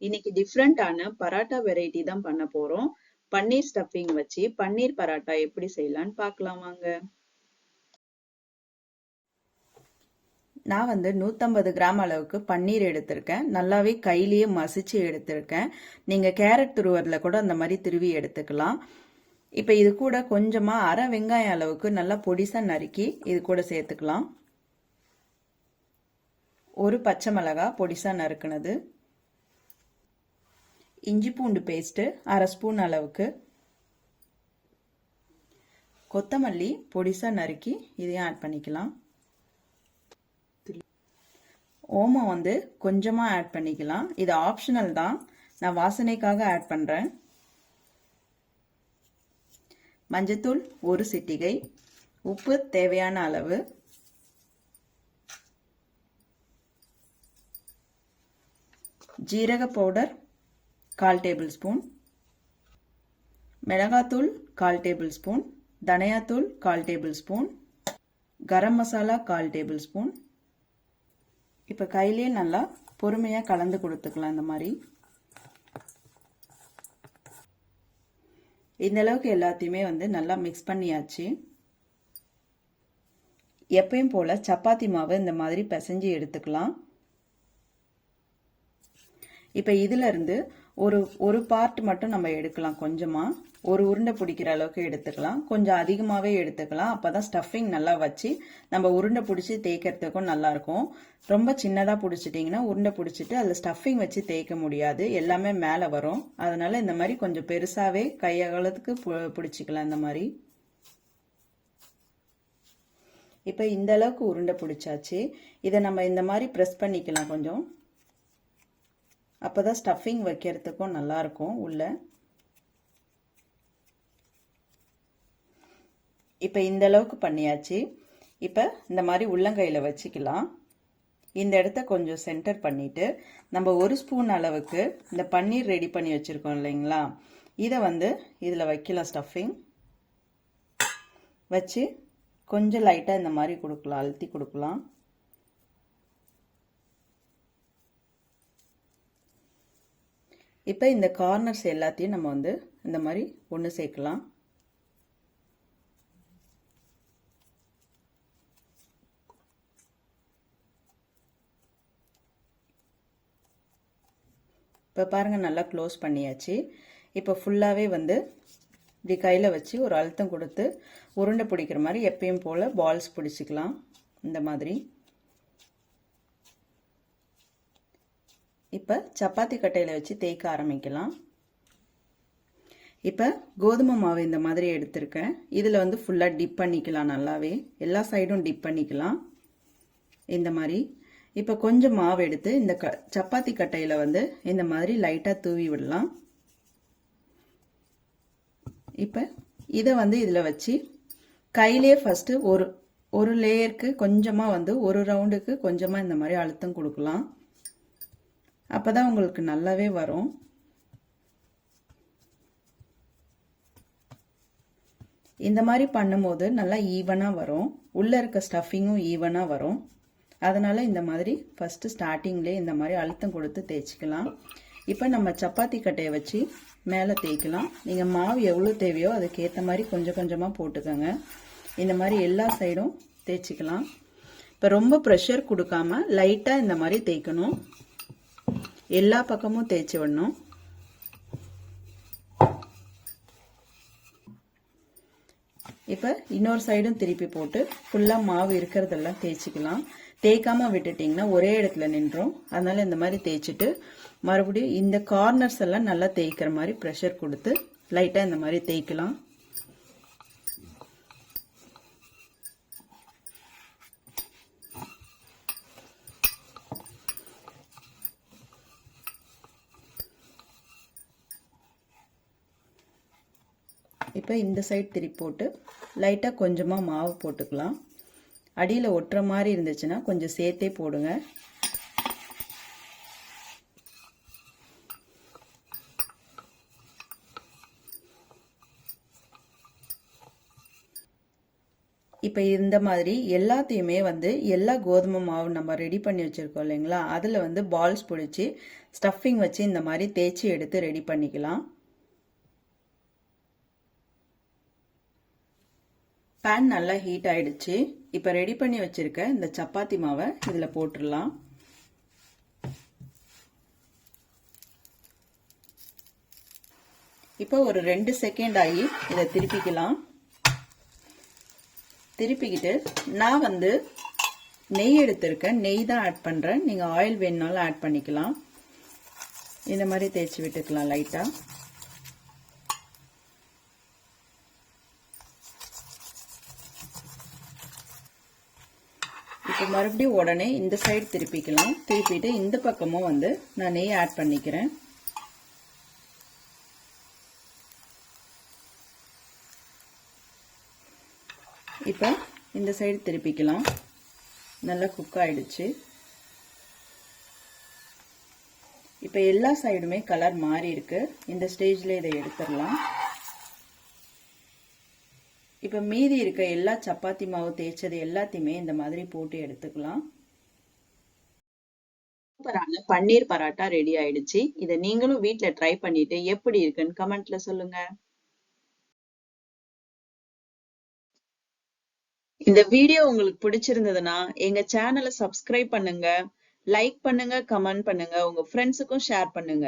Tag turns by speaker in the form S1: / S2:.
S1: இன்னைக்கு டிஃப்ரெண்டான பராட்டா வெரைட்டி தான் பண்ண போறோம். பன்னீர் ஸ்டஃபிங் வச்சு பன்னீர் பராட்டா எப்படி செய்யலாம்னு பார்க்கலாம் வாங்க. நான் 150 கிராம் அளவுக்கு பன்னீர் எடுத்திருக்கேன். நல்லாவே கையிலேயே மசிச்சு எடுத்திருக்கேன். நீங்க கேரட் துருவரில் கூட அந்த மாதிரி திருவி எடுத்துக்கலாம். இப்போ இது கூட கொஞ்சமா அரை வெங்காயம் அளவுக்கு நல்லா பொடிசா நறுக்கி இது கூட சேர்த்துக்கலாம். ஒரு பச்சை மிளகாய் பொடிசா நறுக்குனது, இஞ்சி பூண்டு பேஸ்ட்டு அரை ஸ்பூன் அளவுக்கு, கொத்தமல்லி பொடிசா நறுக்கி இதையும் ஆட் பண்ணிக்கலாம். ஓமம் கொஞ்சமாக ஆட் பண்ணிக்கலாம். இது ஆப்ஷனல் தான், நான் வாசனைக்காக ஆட் பண்ணுறேன். மஞ்சத்தூள் ஒரு சிட்டிகை, உப்பு தேவையான அளவு, ஜீரக பவுடர் 1/4 டேபிள் ஸ்பூன், மிளகாத்தூள் 1/4 டேபிள் ஸ்பூன், தனியாத்தூள் 1/4 table spoon, garam masala 1/4 table spoon. இப்போ கையிலேயே நல்லா பொறுமையாக கலந்து கொடுத்துக்கலாம். இந்த மாதிரி இந்த அளவுக்கு எல்லாத்தையுமே நல்லா மிக்ஸ் பண்ணியாச்சு. எப்பயும் போல சப்பாத்தி மாவு இந்த மாதிரி பிசைஞ்சு எடுத்துக்கலாம். இப்போ இதுல இருந்து ஒரு பார்ட் மட்டும் நம்ம எடுக்கலாம். கொஞ்சமா ஒரு உருண்டை பிடிக்கிற அளவுக்கு எடுத்துக்கலாம். கொஞ்சம் அதிகமாகவே எடுத்துக்கலாம். அப்போதான் ஸ்டஃபிங் நல்லா வச்சு நம்ம உருண்டை பிடிச்சி தேய்க்கிறதுக்கும் நல்லா இருக்கும். ரொம்ப சின்னதாக பிடிச்சிட்டிங்கன்னா உருண்டை பிடிச்சிட்டு அதில் ஸ்டஃபிங் வச்சு தேய்க்க முடியாது, எல்லாமே மேலே வரும். அதனால இந்த மாதிரி கொஞ்சம் பெருசாகவே கையகலத்துக்கு பிடிச்சிக்கலாம். இந்த மாதிரி இப்போ இந்த அளவுக்கு உருண்டை பிடிச்சாச்சு. இதை நம்ம இந்த மாதிரி ப்ரெஸ் பண்ணிக்கலாம் கொஞ்சம். அப்போதான் ஸ்டஃபிங் வைக்கிறதுக்கும் நல்லா இருக்கும் உள்ள. இப்போ இந்த அளவுக்கு பண்ணியாச்சு. இப்போ இந்த மாதிரி உள்ளங்கையில் வச்சுக்கலாம். இந்த இடத்த கொஞ்சம் சென்டர் பண்ணிட்டு நம்ம ஒரு ஸ்பூன் அளவுக்கு இந்த பன்னீர் ரெடி பண்ணி வச்சிருக்கோம் இல்லைங்களா, இதை இதில் வைக்கலாம். ஸ்டஃபிங் வச்சு கொஞ்சம் லைட்டாக இந்த மாதிரி கொடுக்கலாம், அழுத்தி கொடுக்கலாம். இப்போ இந்த கார்னர்ஸ் எல்லாத்தையும் நம்ம இந்த மாதிரி ஒன்று சேர்க்கலாம். இப்போ பாருங்கள், நல்லா க்ளோஸ் பண்ணியாச்சு. இப்போ ஃபுல்லாகவே இப்படி கையில் வச்சு ஒரு அழுத்தம் கொடுத்து உருண்டை பிடிக்கிற மாதிரி எப்பயும் போல் பால்ஸ் பிடிச்சிக்கலாம். இந்த மாதிரி இப்போ சப்பாத்தி கட்டையில் வச்சு தேய்க்க ஆரம்பிக்கலாம். இப்போ கோதுமை மாவு இந்த மாதிரி எடுத்திருக்கேன். இதில் ஃபுல்லாக டிப் பண்ணிக்கலாம். நல்லாவே எல்லா சைடும் டிப் பண்ணிக்கலாம் இந்த மாதிரி. இப்போ கொஞ்சம் மாவு எடுத்து இந்த சப்பாத்தி கட்டையில் இந்த மாதிரி லைட்டாக தூவி விடலாம். இப்போ இதை இதில் வச்சு கையிலே ஃபஸ்ட்டு ஒரு லேயருக்கு கொஞ்சமாக ஒரு ரவுண்டுக்கு கொஞ்சமாக இந்த மாதிரி அழுத்தம் கொடுக்கலாம். அப்போ தான் உங்களுக்கு நல்லாவே வரும். இந்த மாதிரி பண்ணும்போது நல்லா ஈவனாக வரும். உள்ளே இருக்க ஸ்டஃபிங்கும் ஈவனாக வரும். அதனால் இந்த மாதிரி ஃபஸ்ட்டு ஸ்டார்டிங்லேயே இந்த மாதிரி அழுத்தம் கொடுத்து தேய்ச்சிக்கலாம். இப்போ நம்ம சப்பாத்தி கட்டையை வச்சு மேலே தேய்க்கலாம். நீங்கள் மாவு எவ்வளோ தேவையோ அதுக்கேற்ற மாதிரி கொஞ்சம் கொஞ்சமாக போட்டுக்கோங்க. இந்த மாதிரி எல்லா சைடும் தேய்ச்சிக்கலாம். இப்போ ரொம்ப ப்ரெஷர் கொடுக்காம லைட்டாக இந்த மாதிரி தேய்க்கணும். எல்லா பக்கமும் தேய்ச்சி விடணும். இப்போ இன்னொரு சைடும் திருப்பி போட்டு ஃபுல்லாக மாவு இருக்கிறதெல்லாம் தேய்ச்சிக்கலாம். தேய்க்காமல் விட்டுட்டிங்கன்னா ஒரே இடத்துல நின்றோம். அதனால் இந்த மாதிரி தேய்ச்சிட்டு மறுபடியும் இந்த கார்னர்ஸ் எல்லாம் நல்லா தேய்க்கிற மாதிரி ப்ரெஷர் கொடுத்து லைட்டாக இந்த மாதிரி தேய்க்கலாம். இப்போ இந்த சைட் திருப்பி போட்டு லைட்டாக கொஞ்சமாக மாவு போட்டுக்கலாம். அடியில் ஒட்டுற மாதிரி இருந்துச்சுன்னா கொஞ்சம் சேர்த்தே போடுங்க. இப்போ இந்த மாதிரி எல்லாத்தையுமே எல்லா கோதுமை மாவு நம்ம ரெடி பண்ணி வச்சுருக்கோம் இல்லைங்களா, அதில் பால்ஸ் பிடிச்சி ஸ்டஃபிங் வச்சு இந்த மாதிரி தேய்ச்சி எடுத்து ரெடி பண்ணிக்கலாம். பேன் நல்லா ஹீட் ஆயிடுச்சு. இப்போ ரெடி பண்ணி வச்சிருக்க இந்த சப்பாத்தி மாவை இதில் போட்டுடலாம். இப்போ ஒரு 2 செகண்ட் ஆகி இதை திருப்பிக்கலாம். திருப்பிக்கிட்டு நான் நெய் எடுத்திருக்கேன். நெய் தான் ஆட் பண்ணுறேன். நீங்கள் ஆயில் வேணுனாலும் ஆட் பண்ணிக்கலாம். இந்த மாதிரி தேய்ச்சி விட்டுக்கலாம் லைட்டாக. இப்போ மறுபடியும் உடனே இந்த சைடு திருப்பிக்கலாம். திருப்பிட்டு இந்த பக்கமும் நான் நெய் ஆட் பண்ணிக்கிறேன். இப்போ இந்த சைடு திருப்பிக்கலாம். நல்லா குக் ஆயிடுச்சு. இப்போ எல்லா சைடுமே கலர் மாறி இருக்கு. இந்த ஸ்டேஜ்ல இதை எடுத்துடலாம். இப்போ மீதி இருக்க எல்லா சப்பாத்தி மாவு தேய்ச்சது எல்லாத்தையுமே இந்த மாதிரி போட்டு எடுத்துக்கலாம். சூப்பரான பன்னீர் பராட்டா ரெடி ஆயிடுச்சு. இதை நீங்களும் வீட்ல ட்ரை பண்ணிட்டு எப்படி இருக்குன்னு கமெண்ட்ல சொல்லுங்க. இந்த வீடியோ உங்களுக்கு பிடிச்சிருந்ததுன்னா எங்க சேனலை சப்ஸ்கிரைப் பண்ணுங்க, லைக் பண்ணுங்க, கமெண்ட் பண்ணுங்க, உங்க ஃப்ரெண்ட்ஸுக்கும் ஷேர் பண்ணுங்க.